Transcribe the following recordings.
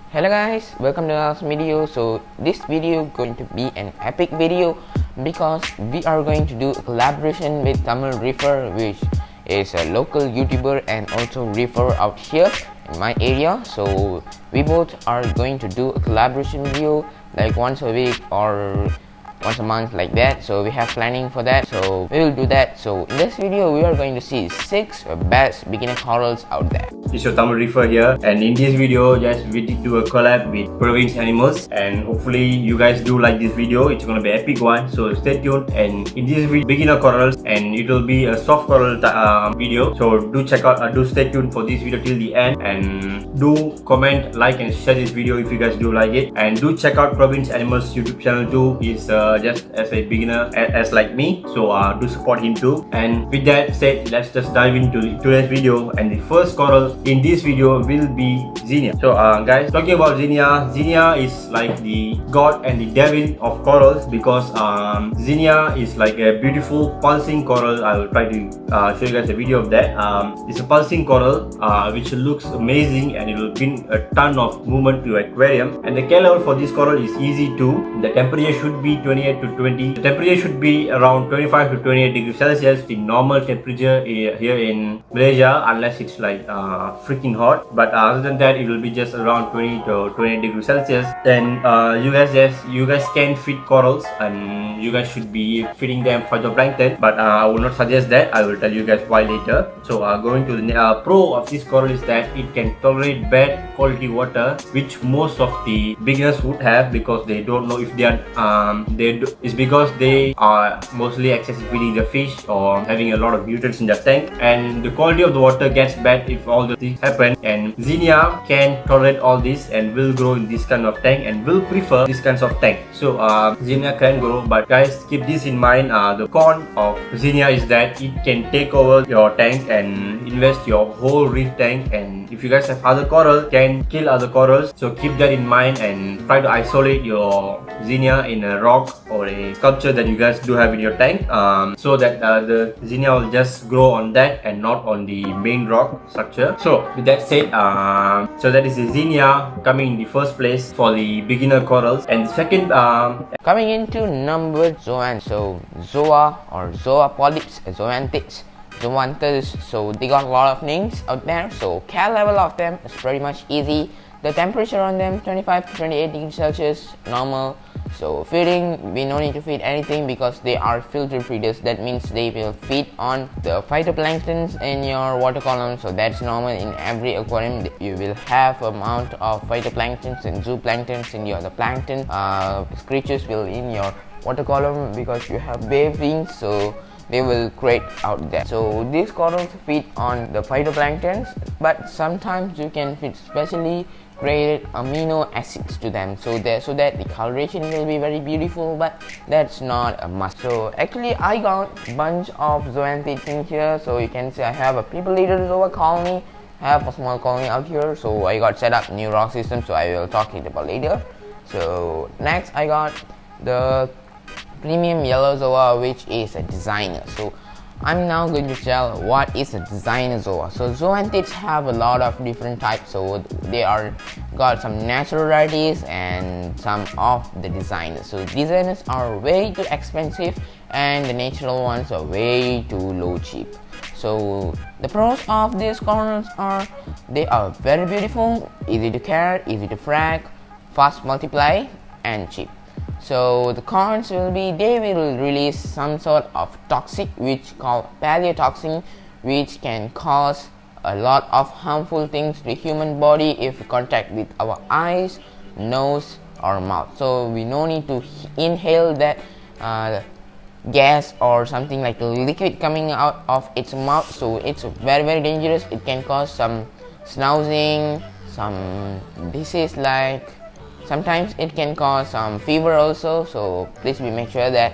Hello guys, welcome to our video. So this video going to be an epic video because we are going to do a collaboration with Tamil Reefer, which is a local YouTuber and also reefer out here in my area. So we both are going to do a collaboration video like once a week or once a month like that. So we have planning for that, so we will do that. So in this video we are going to see 6 best beginner corals out there. It's your Tamil Reefer here, and in this video we did do a collab with PRAVEEN'S animals, and hopefully you guys do like this video. It's gonna be an epic one, so stay tuned. And in this video, beginner corals, and it will be a soft coral video, so do check out, do stay tuned for this video till the end, and do comment, like and share this video if you guys do like it. And do check out PRAVEEN'S animals YouTube channel too. Is just as a beginner as like me, so do support him too. And with that said, let's just dive into today's video. And the first coral in this video will be Xenia. So guys, talking about Xenia is like the god and the devil of corals, because Xenia is like a beautiful pulsing coral. I will try to show you guys a video of that. It's a pulsing coral which looks amazing, and it will bring a ton of movement to aquarium. And the care level for this coral is easy too. The temperature should be 28 to 20. The temperature should be around 25 to 28 degrees Celsius, the normal temperature here in Malaysia, unless it's like freaking hot. But other than that, it will be just around 20 to 28 degrees Celsius. Then you guys can feed corals, and you guys should be feeding them phytoplankton, but I will not suggest that. I will tell you guys why later. So going to the pro of this coral is that it can tolerate bad quality water, which most of the beginners would have, because they don't know if they are it's because they are mostly excessive feeding the fish or having a lot of nutrients in the tank, and the quality of the water gets bad if all the things happen. And Xenia can tolerate all this and will grow in this kind of tank and will prefer this kinds of tank. So Xenia can grow, but guys, keep this in mind. The con of Xenia is that it can take over your tank and invest your whole reef tank, and if you guys have other coral, can kill other corals. So keep that in mind and try to isolate your Xenia in a rock or a sculpture that you guys do have in your tank, so that the Xenia will just grow on that and not on the main rock structure. So with that said, so that is the Xenia coming in the first place for the beginner corals. And the second, Coming into number zoan, so zoa or zoa polyps, zoanthids, zoanthus. So they got a lot of names out there. So care level of them is pretty much easy. The temperature on them 25 to 28 degrees Celsius, normal. So feeding, we no need to feed anything because they are filter feeders. That means they will feed on the phytoplanktons in your water column. So that's normal in every aquarium. You will have amount of phytoplanktons and zooplanktons in your plankton. Creatures will in your water column because you have wavings, so they will create out there. So these corals feed on the phytoplanktons, but sometimes you can feed specially created amino acids to them, so that the coloration will be very beautiful, but that's not a must. So actually I got bunch of zoanthids in here. So you can see I have a people eater zoa colony, have a small colony out here. So I got set up new rock system, so I will talk it about later. So next I got the premium yellow zoa, which is a designer. So I'm now going to tell what is a designer zoa. So zoanthids have a lot of different types. So they are got some natural varieties and some of the designers. So designers are way too expensive, and the natural ones are way too low cheap. So the pros of these corals are they are very beautiful, easy to care, easy to frag, fast multiply, and cheap. So the cons will be they will release some sort of toxic, which called paleotoxin, which can cause a lot of harmful things to the human body if contact with our eyes, nose or mouth. So we no need to inhale that gas or something like the liquid coming out of its mouth. So it's very dangerous. It can cause some snoozing, some disease, like sometimes it can cause some fever also. So please make sure that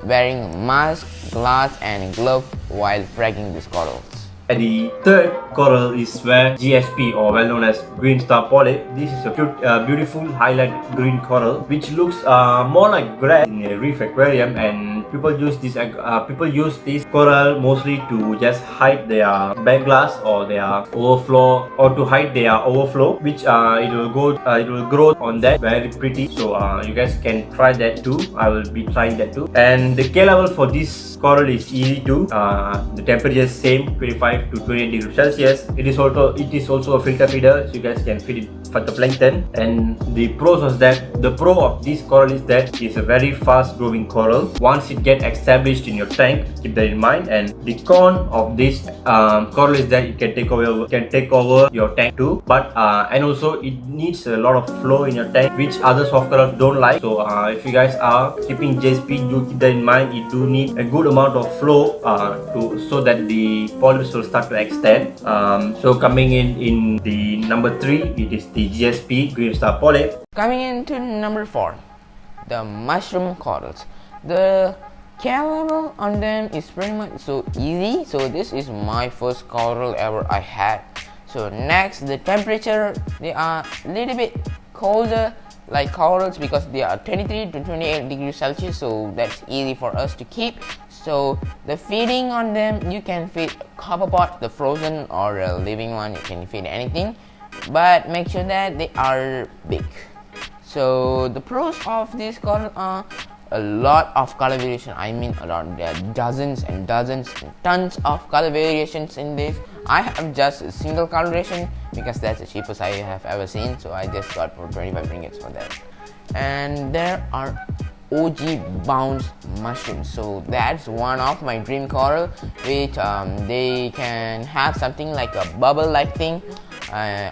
wearing mask, glass and glove while fragging these corals. And the third coral is where GSP, or well known as green star polyp. This is a cute, beautiful highlight green coral which looks more like grass in a reef aquarium, and people use this coral mostly to just hide their back glass or their overflow, or to hide their overflow, which it will grow on that very pretty. So you guys can try that too. I will be trying that too. And the K level for this coral is easy too. The temperature is same, 25 to 28 degrees Celsius. It is also a filter feeder, so you guys can feed it phytoplankton. And the pro of this coral is that it's a very fast growing coral. Once it get established in your tank, keep that in mind. And the con of this coral is that it can take over your tank too. But and also it needs a lot of flow in your tank, which other soft corals don't like. So if you guys are keeping JSP, do keep that in mind. You do need a good amount of flow so that the polyps will start to extend. So coming in the number 3, it is the GSP, green star polyp. Coming into number 4, the mushroom corals. The care level on them is pretty much so easy. So this is my first coral ever I had. So next, the temperature, they are a little bit colder like corals because they are 23 to 28 degrees Celsius, so that's easy for us to keep. So the feeding on them, you can feed copper pot, the frozen or a living one, you can feed anything, but make sure that they are big. So the pros of this coral are a lot of color variation. I mean a lot. There are dozens and dozens and tons of color variations in this. I have just a single coloration because that's the cheapest I have ever seen, so I just got for 25 ringgits for that. And there are OG bounce mushrooms, so that's one of my dream coral, which they can have something like a bubble like thing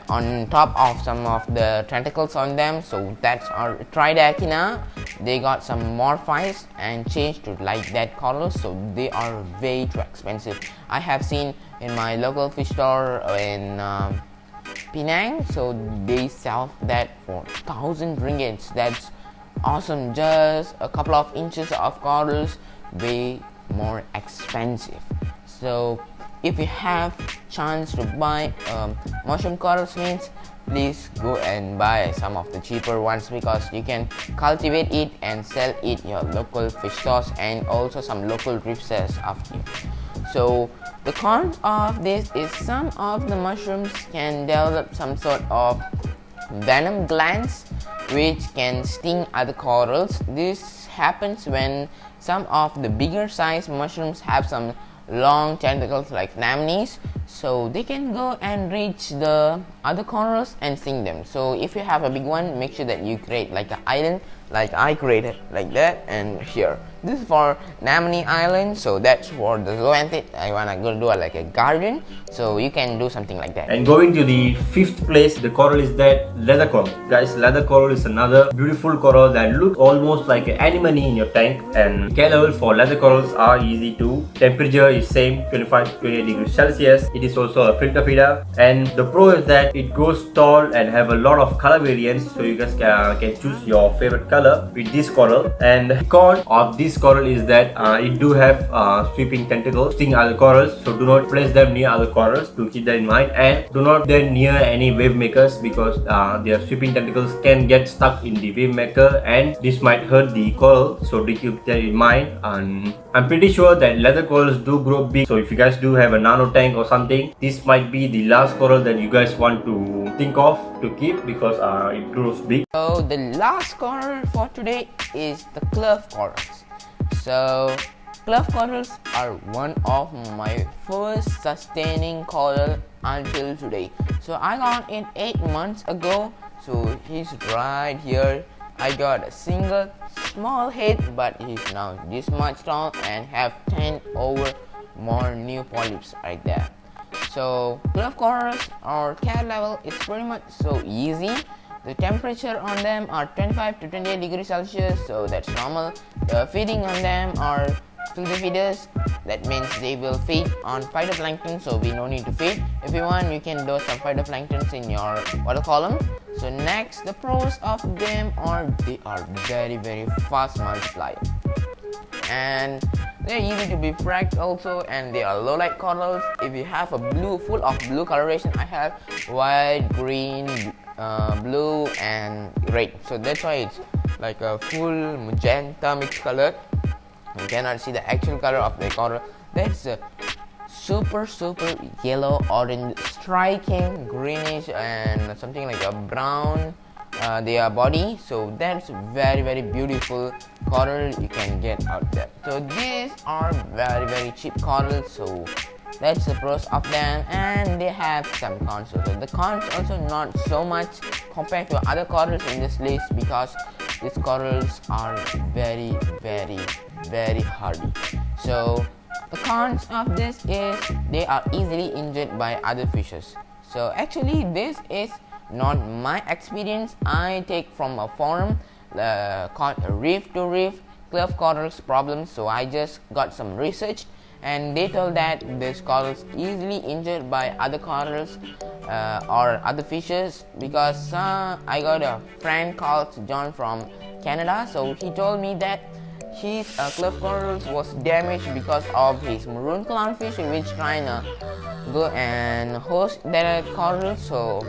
on top of some of the tentacles on them. So that's our Tridacina. They got some morphized and changed to like that coral, so they are way too expensive. I have seen in my local fish store in Penang, so they sell that for 1,000 ringgits. That's awesome. Just a couple of inches of corals, way more expensive. So if you have chance to buy mushroom corals, means please go and buy some of the cheaper ones, because you can cultivate it and sell it your local fish stores and also some local reef sellers after you. So the con of this is some of the mushrooms can develop some sort of venom glands which can sting other corals. This happens when some of the bigger size mushrooms have some long tentacles like anemones, so they can go and reach the other corals and sting them. So if you have a big one, make sure that you create like an island like I created like that. And here, this is for Anemone Island, so that's for the zoanthid. I wanna go do like a garden, so you can do something like that. And going to the 5th place, the coral is that leather coral. Guys, leather coral is another beautiful coral that looks almost like an anemone in your tank. And care level for leather corals are easy too. Temperature is same, 25 to 28 degrees Celsius. It is also a filter feeder, and the pro is that it grows tall and have a lot of color variants, so you guys can choose your favorite color with this coral. And the con of this coral is that it do have sweeping tentacles, sting other corals, so do not place them near other corals, to keep that in mind. And do not then near any wave makers, because their sweeping tentacles can get stuck in the wave maker and this might hurt the coral, so do keep that in mind. And I'm pretty sure that leather corals do grow big, so if you guys do have a nano tank or something, this might be the last coral that you guys want to think of to keep, because it grows big. So the last coral for today is the clove corals. So clove corals are one of my first sustaining coral until today. So I got it 8 months ago, so he's right here. I got a single small head, but he's now this much tall and have 10 over more new polyps right there. So clove corals, our care level is pretty much so easy. The temperature on them are 25 to 28 degrees Celsius, so that's normal. The feeding on them are filter feeders. That means they will feed on phytoplankton, so we no need to feed. If you want, you can dose some phytoplanktons in your water column. So next, the pros of them are they are very fast multiplier, and they're easy to be fracked also, and they are low light corals. If you have a blue, full of blue coloration, I have white, green, blue and red, so that's why it's like a full magenta mixed color. You cannot see the actual color of the coral. That's super yellow, orange, striking, greenish, and something like a brown their body. So that's very beautiful coral you can get out there. So these are very cheap corals, so that's the pros of them, and they have some cons also. The cons also not so much compared to other corals in this list, because these corals are very hardy. So the cons of this is they are easily injured by other fishes. So actually this is not my experience. I take from a forum called Reef to Reef Cleft Corals Problem. So I just got some research, and they told that this corals easily injured by other corals or other fishes, because I got a friend called John from Canada. So he told me that his cleft corals was damaged because of his maroon clownfish, which trying to go and host that coral. So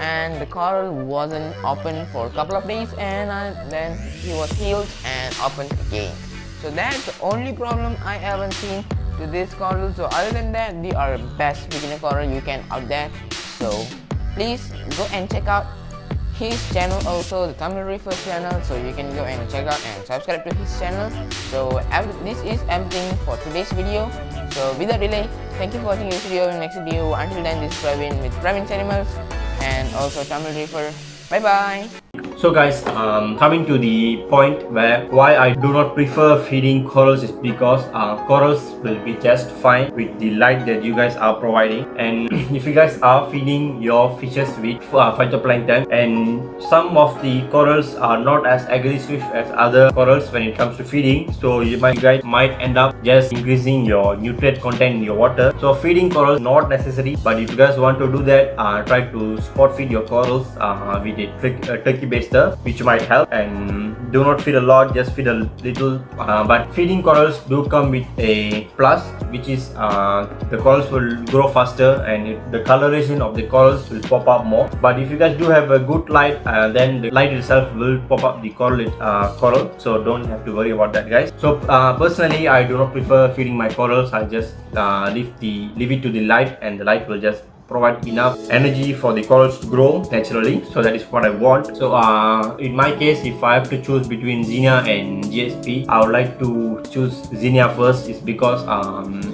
and the coral wasn't open for a couple of days, and then he was healed and opened again. So that's the only problem I haven't seen to this coral. So other than that, they are best beginner coral you can out there. So please go and check out his channel, also the Tamil Reefer channel, so you can go and check out and subscribe to his channel. So this is everything for today's video. So without delay, thank you for watching this video. Next video, until then, this is Praveen with Praveen's Animals and also Tamil Reefer. Bye bye. So guys, coming to the point where why I do not prefer feeding corals is because corals will be just fine with the light that you guys are providing. And if you guys are feeding your fishes with phytoplankton, and some of the corals are not as aggressive as other corals when it comes to feeding, so you guys might end up just increasing your nutrient content in your water. So feeding corals not necessary, but if you guys want to do that, try to spot feed your corals with a turkey baster, which might help. And do not feed a lot, just feed a little. But feeding corals do come with a plus, which is the corals will grow faster and the coloration of the corals will pop up more. But if you guys do have a good light, then the light itself will pop up the coral, so don't have to worry about that, guys. So personally, I do not prefer feeding my corals. I just leave it to the light, and the light will just provide enough energy for the corals to grow naturally. So that is what I want. So in my case, if I have to choose between Xenia and GSP, I would like to choose Xenia first. Is because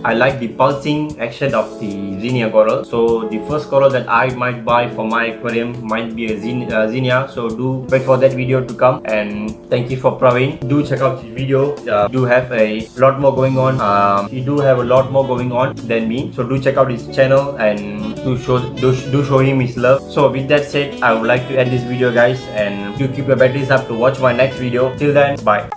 I like the pulsing action of the Xenia coral. So the first coral that I might buy for my aquarium might be a Xenia. So do wait for that video to come. And thank you for Praveen. Do check out his video. Do have a lot more going on. He do have a lot more going on than me. So do check out his channel and do show him his love. So with that said, I would like to end this video, guys, and do keep your batteries up to watch my next video. Till then, bye.